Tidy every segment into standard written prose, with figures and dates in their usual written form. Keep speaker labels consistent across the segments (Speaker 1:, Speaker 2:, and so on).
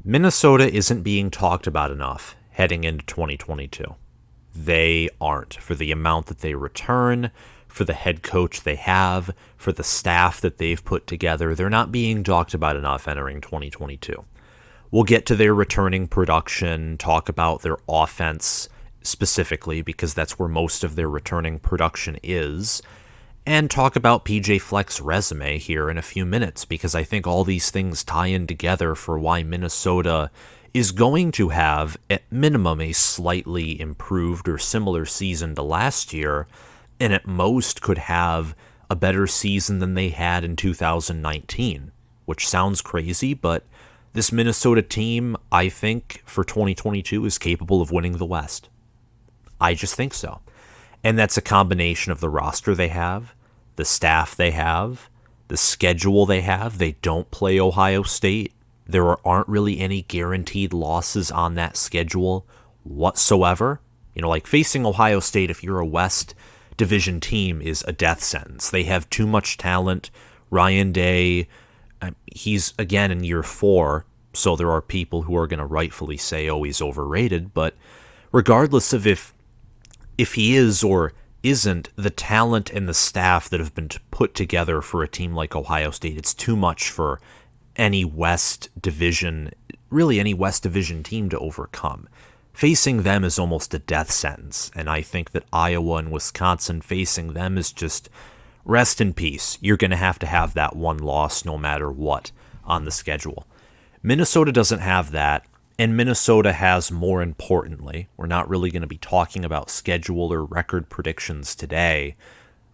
Speaker 1: Minnesota isn't being talked about enough heading into 2022. They aren't, for the amount that they return, for the head coach they have, for the staff that they've put together. They're not being talked about enough entering 2022. We'll get to their returning production, talk about their offense specifically, because that's where most of their returning production is, and talk about PJ Fleck's resume here in a few minutes, because I think all these things tie in together for why Minnesota is going to have, at minimum, a slightly improved or similar season to last year, and at most could have a better season than they had in 2019, which sounds crazy, but this Minnesota team, I think, for 2022 is capable of winning the West. I just think so. And that's a combination of the roster they have, the staff they have, the schedule they have. They don't play Ohio State. There aren't really any guaranteed losses on that schedule whatsoever. You know, like facing Ohio State, if you're a West Division team, is a death sentence. They have too much talent. Ryan Day, he's, again, in year 4, so there are people who are going to rightfully say, oh, he's overrated. But regardless of if he is or isn't, the talent and the staff that have been put together for a team like Ohio State, it's too much for any West Division, really any West Division team to overcome. Facing them is almost a death sentence, and I think that Iowa and Wisconsin facing them is just rest in peace. You're going to have that one loss no matter what on the schedule. Minnesota doesn't have that, and Minnesota has, more importantly, we're not really going to be talking about schedule or record predictions today.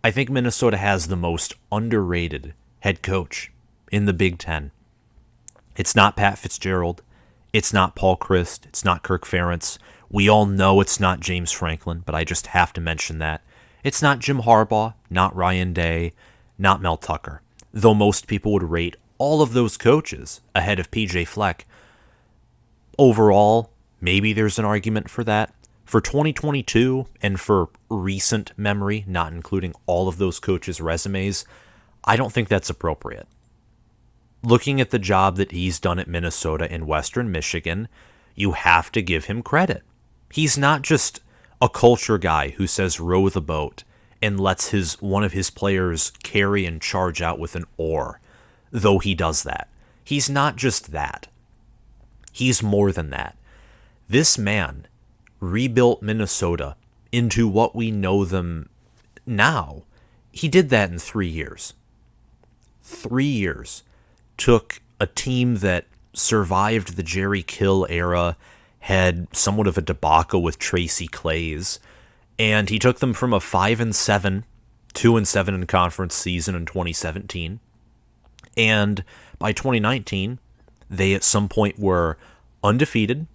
Speaker 1: I think Minnesota has the most underrated head coach in the Big Ten. It's not Pat Fitzgerald. It's not Paul Chryst. It's not Kirk Ferentz. We all know it's not James Franklin, but I just have to mention that. It's not Jim Harbaugh, not Ryan Day, not Mel Tucker, though most people would rate all of those coaches ahead of PJ Fleck. Overall, maybe there's an argument for that. For 2022 and for recent memory, not including all of those coaches' resumes, I don't think that's appropriate. Looking at the job that he's done at Minnesota and Western Michigan, you have to give him credit. He's not just a culture guy who says row the boat and lets one of his players carry and charge out with an oar, though he does that. He's not just that. He's more than that. This man rebuilt Minnesota into what we know them now. He did that in 3 years. 3 years. Took a team that survived the Jerry Kill era, had somewhat of a debacle with Tracy Claeys, and he took them from a 5-7, 2-7 in conference season in 2017, and by 2019, they at some point were undefeated.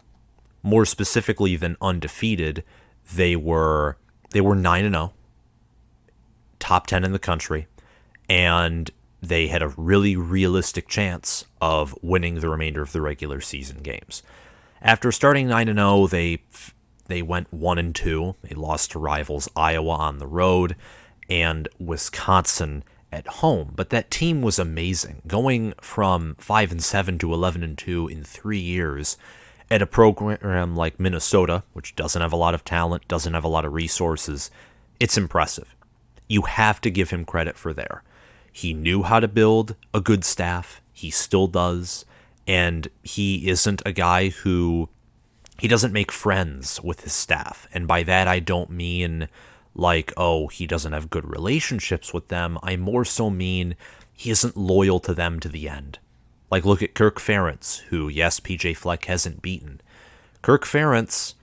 Speaker 1: More specifically than undefeated, they were 9-0, top 10 in the country, and they had a really realistic chance of winning the remainder of the regular season games. After starting 9-0, they went 1-2. They lost to rivals Iowa on the road and Wisconsin at home. But that team was amazing, going from 5-7 to 11-2 in 3 years at a program like Minnesota, which doesn't have a lot of talent, doesn't have a lot of resources. It's impressive. You have to give him credit for there. He knew how to build a good staff. He still does. And he isn't a guy who, he doesn't make friends with his staff. And by that, I don't mean like, oh, he doesn't have good relationships with them. I more so mean he isn't loyal to them to the end. Like, look at Kirk Ferentz, who, yes, PJ Fleck hasn't beaten. Kirk Ferentz,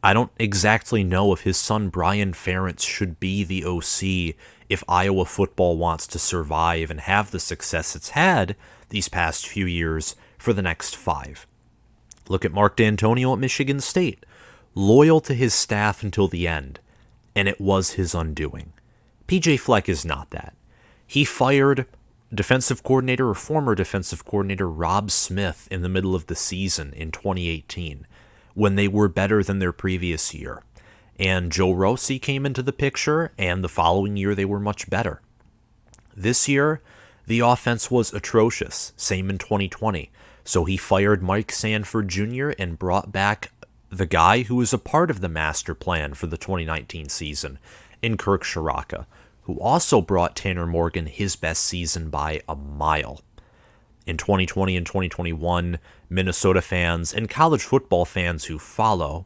Speaker 1: I don't exactly know if his son Brian Ferentz should be the OC if Iowa football wants to survive and have the success it's had these past few years for the next 5. Look at Mark D'Antonio at Michigan State, loyal to his staff until the end, and it was his undoing. PJ Fleck is not that. He fired defensive coordinator or former defensive coordinator Rob Smith in the middle of the season in 2018 when they were better than their previous year. And Joe Rossi came into the picture, and the following year they were much better. This year, the offense was atrocious, same in 2020. So he fired Mike Sanford Jr. and brought back the guy who was a part of the master plan for the 2019 season in Kirk Ciarrocca, who also brought Tanner Morgan his best season by a mile. In 2020 and 2021, Minnesota fans and college football fans who follow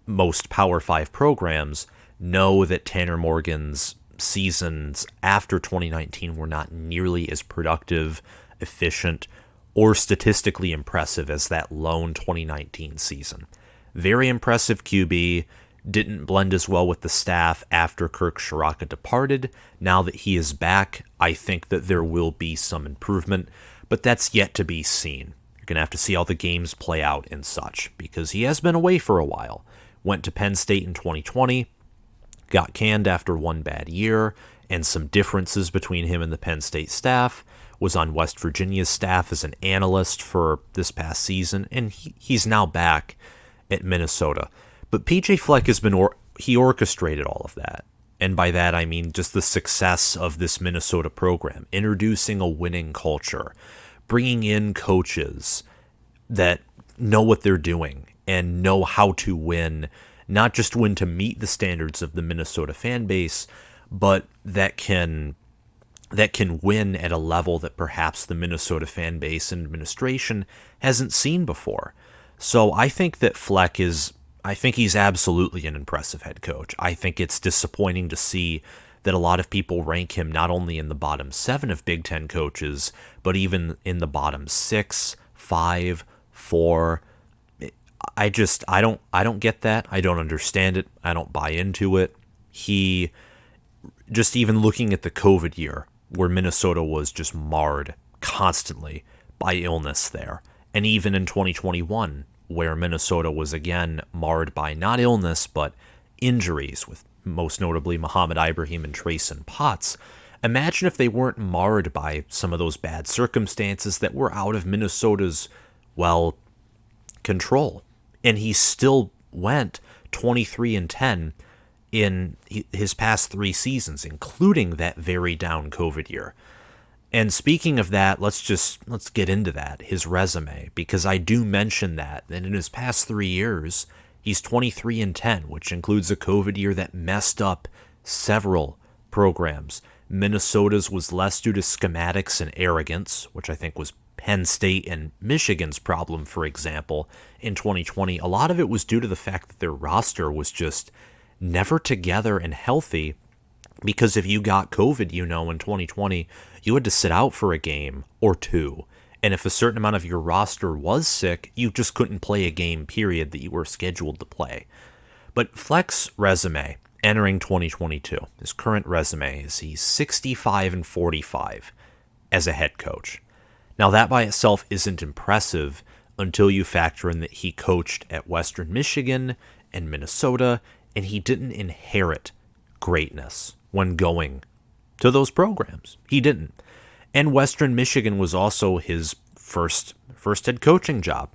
Speaker 1: most Power 5 programs know that Tanner Morgan's seasons after 2019 were not nearly as productive, efficient, or statistically impressive as that lone 2019 season. Very impressive QB, didn't blend as well with the staff after Kirk Ciarrocca departed. Now that he is back, I think that there will be some improvement, but that's yet to be seen. You're going to have to see how the games play out and such, because he has been away for a while. Went to Penn State in 2020, got canned after one bad year, and some differences between him and the Penn State staff. Was on West Virginia's staff as an analyst for this past season, and he's now back at Minnesota. But PJ Fleck he orchestrated all of that. And by that, I mean just the success of this Minnesota program, introducing a winning culture, bringing in coaches that know what they're doing and know how to win, not just win to meet the standards of the Minnesota fan base, but that can win at a level that perhaps the Minnesota fan base and administration hasn't seen before. So I think that I think he's absolutely an impressive head coach. I think it's disappointing to see that a lot of people rank him not only in the bottom 7 of Big Ten coaches, but even in the bottom 6, 5, 4. I don't get that. I don't understand it. I don't buy into it. He, just even looking at the COVID year, where Minnesota was just marred constantly by illness there. And even in 2021, where Minnesota was again marred by not illness, but injuries, with most notably Mohamed, Ibrahim, and Trey Potts. Imagine if they weren't marred by some of those bad circumstances that were out of Minnesota's, control. And he still went 23-10 in his past 3 seasons, including that very down COVID year. And speaking of that, let's get into that, his resume, because I do mention that in his past 3 years, he's 23-10, which includes a COVID year that messed up several programs. Minnesota's was less due to schematics and arrogance, which I think was Penn State and Michigan's problem, for example, in 2020. A lot of it was due to the fact that their roster was just never together and healthy, because if you got COVID, in 2020, you had to sit out for a game or 2. And if a certain amount of your roster was sick, you just couldn't play a game, period, that you were scheduled to play. But Fleck's resume entering 2022, his current resume, is he's 65-45 as a head coach. Now, that by itself isn't impressive until you factor in that he coached at Western Michigan and Minnesota, and he didn't inherit greatness when going to those programs. He didn't. And Western Michigan was also his first head coaching job.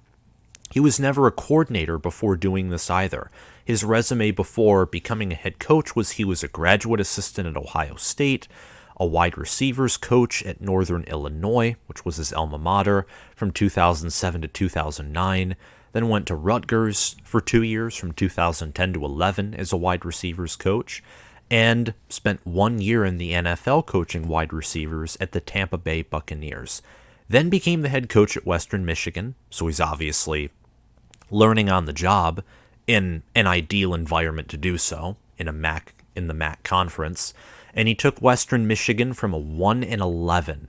Speaker 1: He was never a coordinator before doing this either. His resume before becoming a head coach was he was a graduate assistant at Ohio State, a wide receivers coach at Northern Illinois, which was his alma mater, from 2007 to 2009, then went to Rutgers for 2 years from 2010 to 11 as a wide receivers coach, and spent 1 year in the NFL coaching wide receivers at the Tampa Bay Buccaneers. Then became the head coach at Western Michigan, so he's obviously learning on the job in an ideal environment to do so, in the MAC conference. And he took Western Michigan from a 1-11,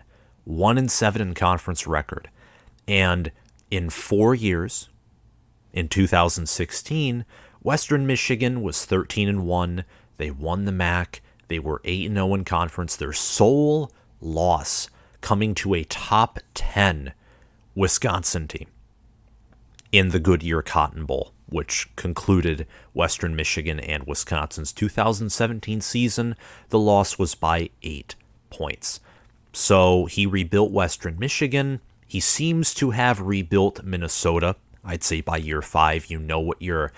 Speaker 1: 1-7 in conference record. And in 4 years, in 2016, Western Michigan was 13-1. They won the MAC. They were 8-0 in conference. Their sole loss coming to a top 10 Wisconsin team in the Goodyear Cotton Bowl, which concluded Western Michigan and Wisconsin's 2017 season. The loss was by 8 points. So he rebuilt Western Michigan. He seems to have rebuilt Minnesota. I'd say by year 5, you know what you're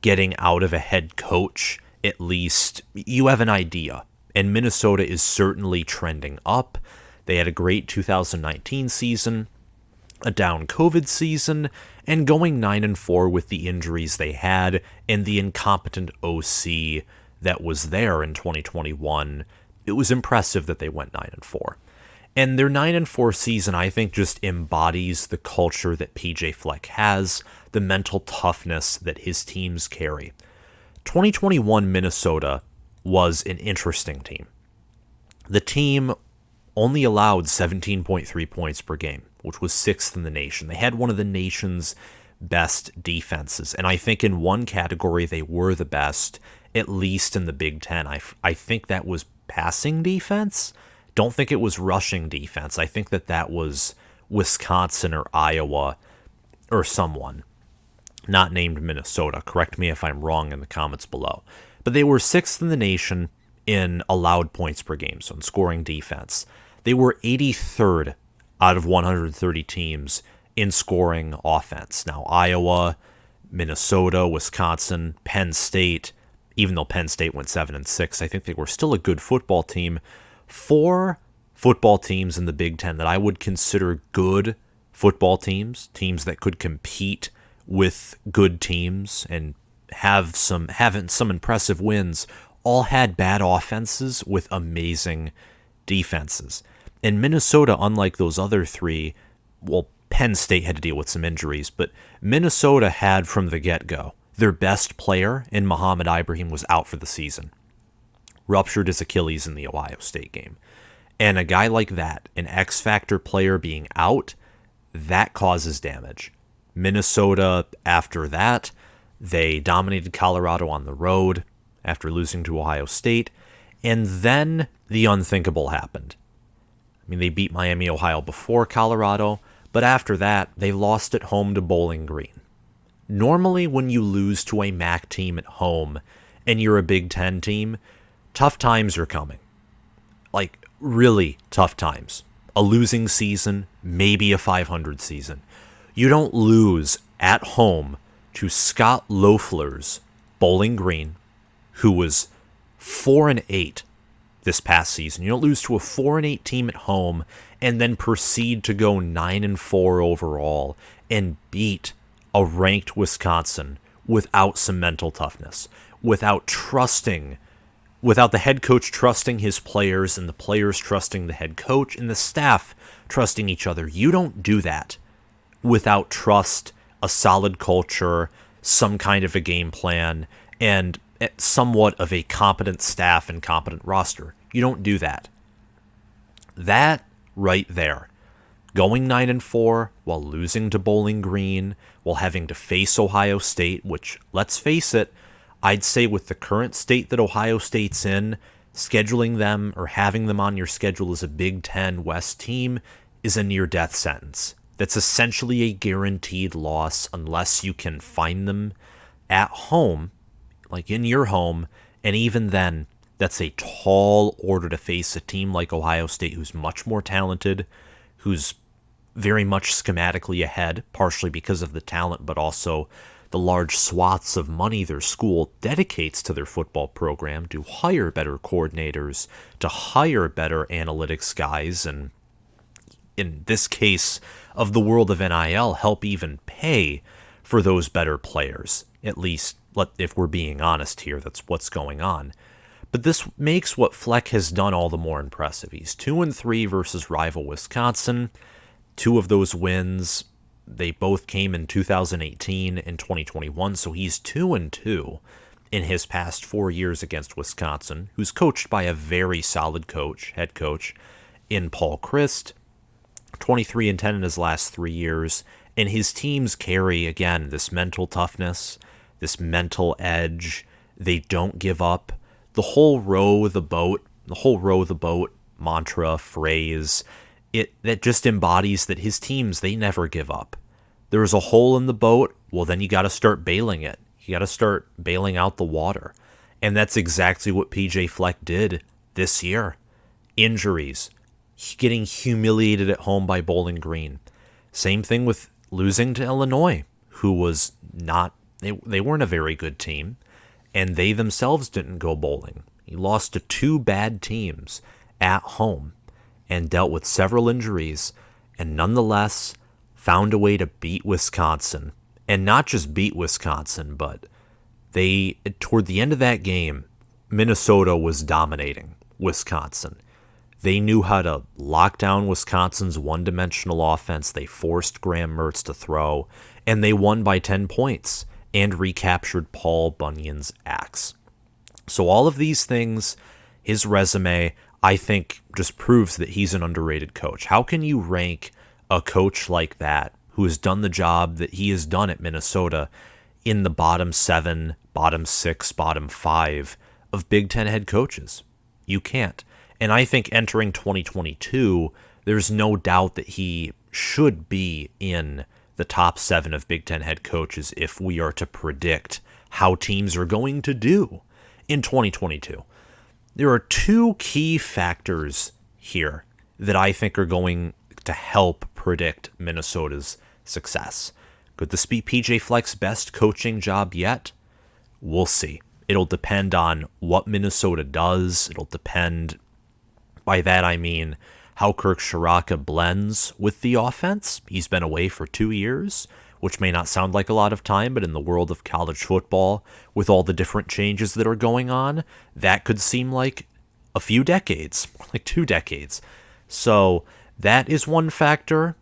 Speaker 1: getting out of a head coach. At least you have an idea. And Minnesota is certainly trending up. They had a great 2019 season, a down COVID season, and going 9-4 with the injuries they had and the incompetent OC that was there in 2021. It was impressive that they went 9-4. And their 9-4 season, I think, just embodies the culture that PJ Fleck has, the mental toughness that his teams carry. 2021 Minnesota was an interesting team. The team only allowed 17.3 points per game, which was 6th in the nation. They had one of the nation's best defenses, and I think in one category they were the best, at least in the Big Ten. I think that was passing defense. Don't think it was rushing defense. I think that was Wisconsin or Iowa or someone, not named Minnesota. Correct me if I'm wrong in the comments below. But they were 6th in the nation in allowed points per game, so in scoring defense. They were 83rd out of 130 teams in scoring offense. Now, Iowa, Minnesota, Wisconsin, Penn State, even though Penn State went 7-6, I think they were still a good football team. 4 football teams in the Big Ten that I would consider good football teams, teams that could compete with good teams and having some impressive wins, all had bad offenses with amazing defenses. And Minnesota, unlike those other 3, well, Penn State had to deal with some injuries, but Minnesota had from the get-go their best player in Mohamed Ibrahim was out for the season. Ruptured his Achilles in the Ohio State game. And a guy like that, an X-factor player being out, that causes damage. Minnesota, after that, they dominated Colorado on the road after losing to Ohio State. And then the unthinkable happened. I mean, they beat Miami, Ohio before Colorado, but after that, they lost at home to Bowling Green. Normally, when you lose to a MAC team at home and you're a Big Ten team, tough times are coming. Like, really tough times. A losing season, maybe a 500 season. You don't lose at home to Scott Loeffler's Bowling Green, who was 4-8 this past season. You don't lose to a 4-8 team at home and then proceed to go 9-4 overall and beat a ranked Wisconsin without some mental toughness, without the head coach trusting his players and the players trusting the head coach and the staff trusting each other. You don't do that without trust, a solid culture, some kind of a game plan, and somewhat of a competent staff and competent roster. You don't do that. That right there, going 9-4 while losing to Bowling Green, while having to face Ohio State, which, let's face it, I'd say with the current state that Ohio State's in, scheduling them or having them on your schedule as a Big Ten West team is a near-death sentence. That's essentially a guaranteed loss unless you can find them at home, like in your home, and even then, that's a tall order to face a team like Ohio State who's much more talented, who's very much schematically ahead, partially because of the talent, but also the large swaths of money their school dedicates to their football program to hire better coordinators, to hire better analytics guys, and in this case of the world of NIL, help even pay for those better players. At least, if we're being honest here, that's what's going on. But this makes what Fleck has done all the more impressive. He's 2-3 versus rival Wisconsin. 2 of those wins, they both came in 2018 and 2021, so he's 2-2 in his past 4 years against Wisconsin, who's coached by a very solid head coach in Paul Chryst. 23-10 in his last 3 years, and his teams carry, again, this mental toughness, this mental edge. They don't give up. The whole row the boat mantra, phrase, that just embodies that his teams, they never give up. There's a hole in the boat, well, then you got to start bailing it. You got to start bailing out the water. And that's exactly what PJ Fleck did this year. Injuries, getting humiliated at home by Bowling Green. Same thing with losing to Illinois, who was not, they weren't a very good team, and they themselves didn't go bowling. He lost to 2 bad teams at home and dealt with several injuries, and nonetheless found a way to beat Wisconsin. And not just beat Wisconsin, but toward the end of that game, Minnesota was dominating Wisconsin. They knew how to lock down Wisconsin's one-dimensional offense. They forced Graham Mertz to throw, and they won by 10 points and recaptured Paul Bunyan's axe. So all of these things, his resume, I think, just proves that he's an underrated coach. How can you rank a coach like that, who has done the job that he has done at Minnesota, in the bottom 7, bottom 6, bottom 5 of Big Ten head coaches? You can't. And I think entering 2022, there's no doubt that he should be in the top 7 of Big Ten head coaches if we are to predict how teams are going to do in 2022. There are 2 key factors here that I think are going to help predict Minnesota's success. Could this be PJ Fleck's best coaching job yet? We'll see. It'll depend on what Minnesota does. It'll depend, by that I mean, how Kirk Ciarrocca blends with the offense. He's been away for 2 years, which may not sound like a lot of time, but in the world of college football, with all the different changes that are going on, that could seem like a few decades, like 2 decades. So that is one factor,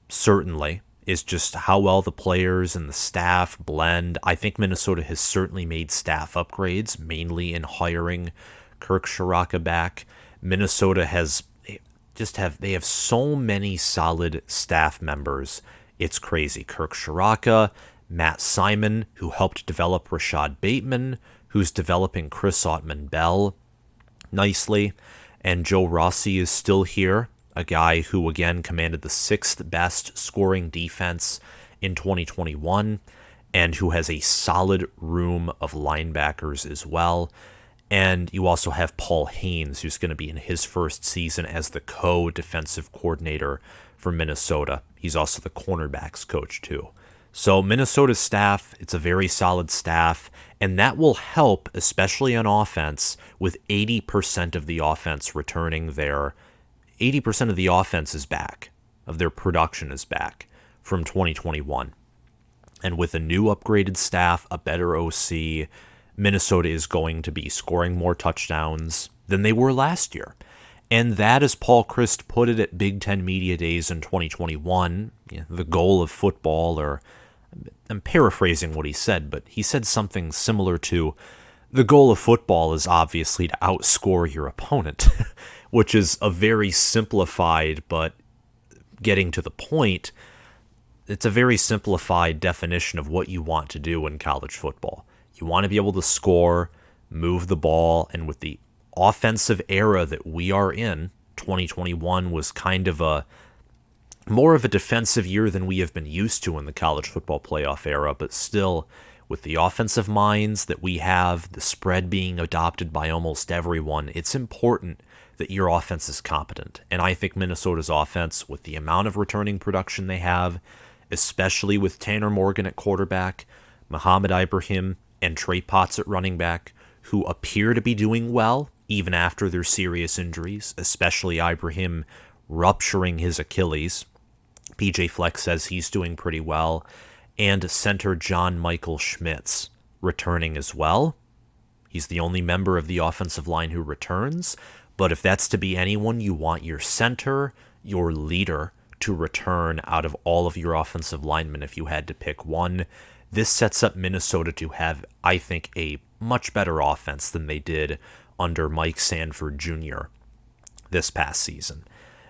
Speaker 1: certainly, is just how well the players and the staff blend. I think Minnesota has certainly made staff upgrades, mainly in hiring Kirk Ciarrocca back. Minnesota they have so many solid staff members. It's crazy. Kirk Ciarrocca, Matt Simon, who helped develop Rashad Bateman, who's developing Chris Autman-Bell nicely, and Joe Rossi is still here, a guy who again commanded the 6th best scoring defense in 2021, and who has a solid room of linebackers as well. And you also have Paul Haynes, who's going to be in his first season as the co-defensive coordinator for Minnesota. He's also the cornerbacks coach too. So Minnesota's staff, it's a very solid staff, and that will help, especially on offense, with 80% of the offense returning there. 80% of the offense is back, of their production is back from 2021. And with a new upgraded staff, a better OC, Minnesota is going to be scoring more touchdowns than they were last year. And that, as Paul Chryst put it at Big Ten Media Days in 2021, the goal of football, or I'm paraphrasing what he said, but he said something similar to, the goal of football is obviously to outscore your opponent, which is a very simplified, but getting to the point, it's a very simplified definition of what you want to do in college football. You want to be able to score, move the ball, and with the offensive era that we are in, 2021 was kind of more of a defensive year than we have been used to in the college football playoff era, but still, with the offensive minds that we have, the spread being adopted by almost everyone, it's important that your offense is competent. And I think Minnesota's offense, with the amount of returning production they have, especially with Tanner Morgan at quarterback, Mohamed Ibrahim, and Trey Potts at running back, who appear to be doing well even after their serious injuries, especially Ibrahim rupturing his Achilles. PJ Fleck says he's doing pretty well. And center John Michael-Schmitz returning as well. He's the only member of the offensive line who returns, but if that's to be anyone, you want your center, your leader, to return out of all of your offensive linemen if you had to pick one. This sets up Minnesota to have, I think, a much better offense than they did under Mike Sanford Jr. this past season.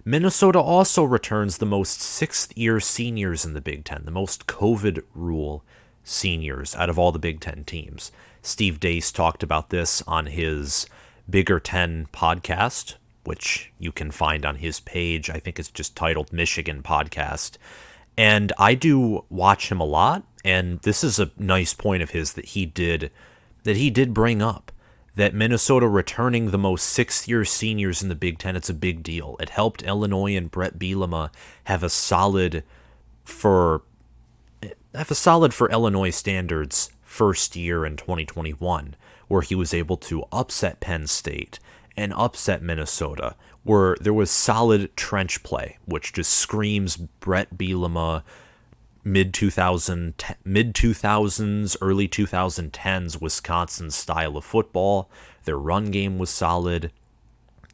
Speaker 1: Minnesota also returns the most 6th-year seniors in the Big Ten, the most COVID rule seniors out of all the Big Ten teams. Steve Dace talked about this on his Bigger Ten podcast, which you can find on his page. I think it's just titled Michigan Podcast. And I do watch him a lot, and this is a nice point of his that he did bring up, that Minnesota returning the most 6th-year seniors in the Big Ten, it's a big deal. It helped Illinois and Brett Bielema have a solid for Illinois standards first year in 2021, where he was able to upset Penn State and upset Minnesota, where there was solid trench play, which just screams Brett Bielema, mid 2000s, early 2010s Wisconsin style of football. Their run game was solid.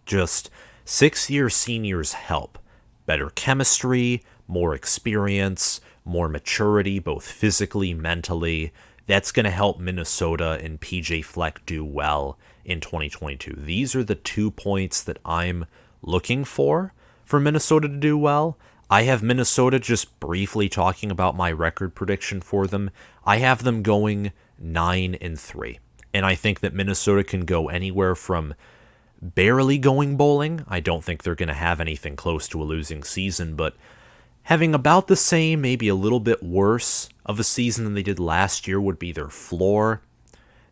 Speaker 1: Just 6-year seniors help. Better chemistry, more experience, more maturity, both physically, mentally. That's going to help Minnesota and PJ Fleck do well in 2022. These are the 2 points that I'm looking for Minnesota to do well. I have Minnesota, just briefly talking about my record prediction for them, I have them going 9-3. And I think that Minnesota can go anywhere from barely going bowling. I don't think they're going to have anything close to a losing season, but having about the same, maybe a little bit worse of a season than they did last year would be their floor.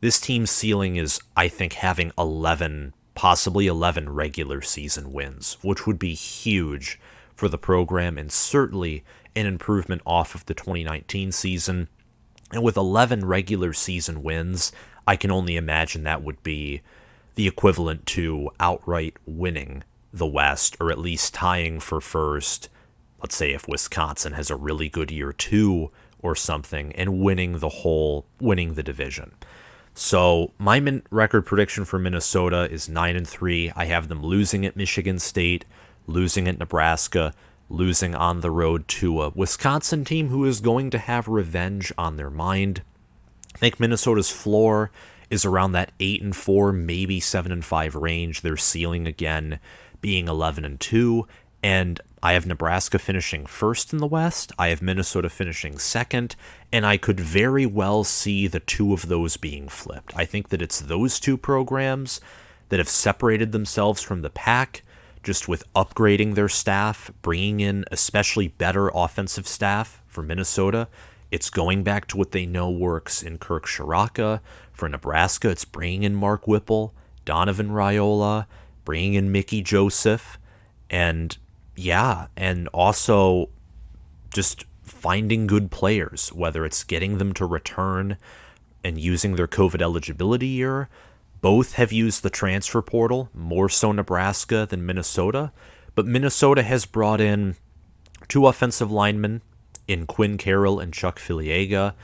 Speaker 1: This team's ceiling is, I think, having 11, possibly 11 regular season wins, which would be huge for the program and certainly an improvement off of the 2019 season. And with 11 regular season wins, I can only imagine that would be the equivalent to outright winning the West, or at least tying for first. Let's say if Wisconsin has a really good year too or something, and winning the division. So my record prediction for Minnesota is 9-3. I have them losing at Michigan State, losing at Nebraska, losing on the road to a Wisconsin team who is going to have revenge on their mind. I think Minnesota's floor is around that 8-4, maybe 7-5 range. Their ceiling again being 11-2. And I have Nebraska finishing first in the West. I have Minnesota finishing second. And I could very well see the two of those being flipped. I think that it's those two programs that have separated themselves from the pack, just with upgrading their staff, bringing in especially better offensive staff for Minnesota. It's going back to what they know works in Kirk Shiraka. For Nebraska, it's bringing in Mark Whipple, Donovan Raiola, bringing in Mickey Joseph, and also just finding good players, whether it's getting them to return and using their COVID eligibility year. Both have used the transfer portal, more so Nebraska than Minnesota, but Minnesota has brought in 2 offensive linemen in Quinn Carroll and Chuck Filiega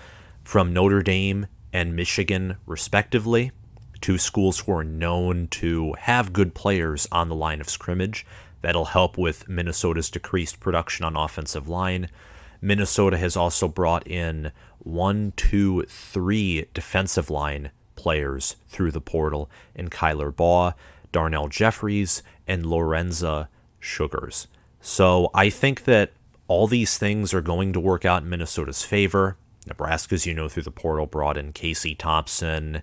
Speaker 1: from Notre Dame and Michigan, respectively. 2 schools who are known to have good players on the line of scrimmage. That'll help with Minnesota's decreased production on offensive line. Minnesota has also brought in 3 defensive line players through the portal in Kyler Baugh, Darnell Jeffries, and Lorenza Sugars. So I think that all these things are going to work out in Minnesota's favor. Nebraska, as you know, through the portal brought in Casey Thompson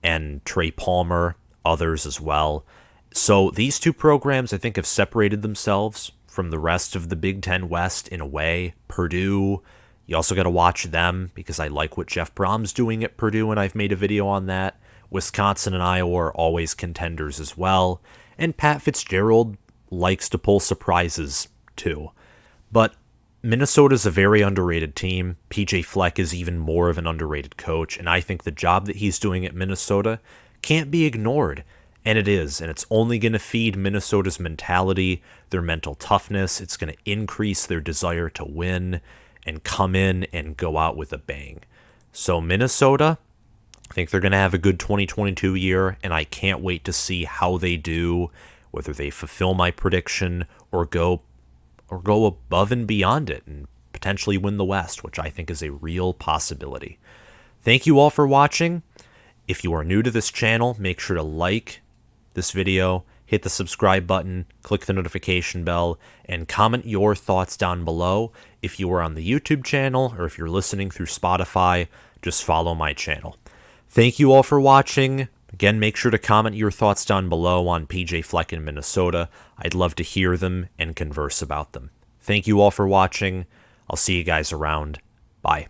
Speaker 1: and Trey Palmer, others as well. So these 2 programs, I think, have separated themselves from the rest of the Big Ten West in a way. Purdue, you also got to watch them because I like what Jeff Brom's doing at Purdue, and I've made a video on that. Wisconsin and Iowa are always contenders as well. And Pat Fitzgerald likes to pull surprises too. But Minnesota's a very underrated team. PJ Fleck is even more of an underrated coach, and I think the job that he's doing at Minnesota can't be ignored. And it is, and it's only going to feed Minnesota's mentality, their mental toughness. It's going to increase their desire to win and come in and go out with a bang. So Minnesota, I think they're going to have a good 2022 year, and I can't wait to see how they do, whether they fulfill my prediction or go above and beyond it and potentially win the West, which I think is a real possibility. Thank you all for watching. If you are new to this channel, make sure to like this video, hit the subscribe button, click the notification bell, and comment your thoughts down below. If you are on the YouTube channel or if you're listening through Spotify, just follow my channel. Thank you all for watching. Again, make sure to comment your thoughts down below on PJ Fleck in Minnesota. I'd love to hear them and converse about them. Thank you all for watching. I'll see you guys around. Bye.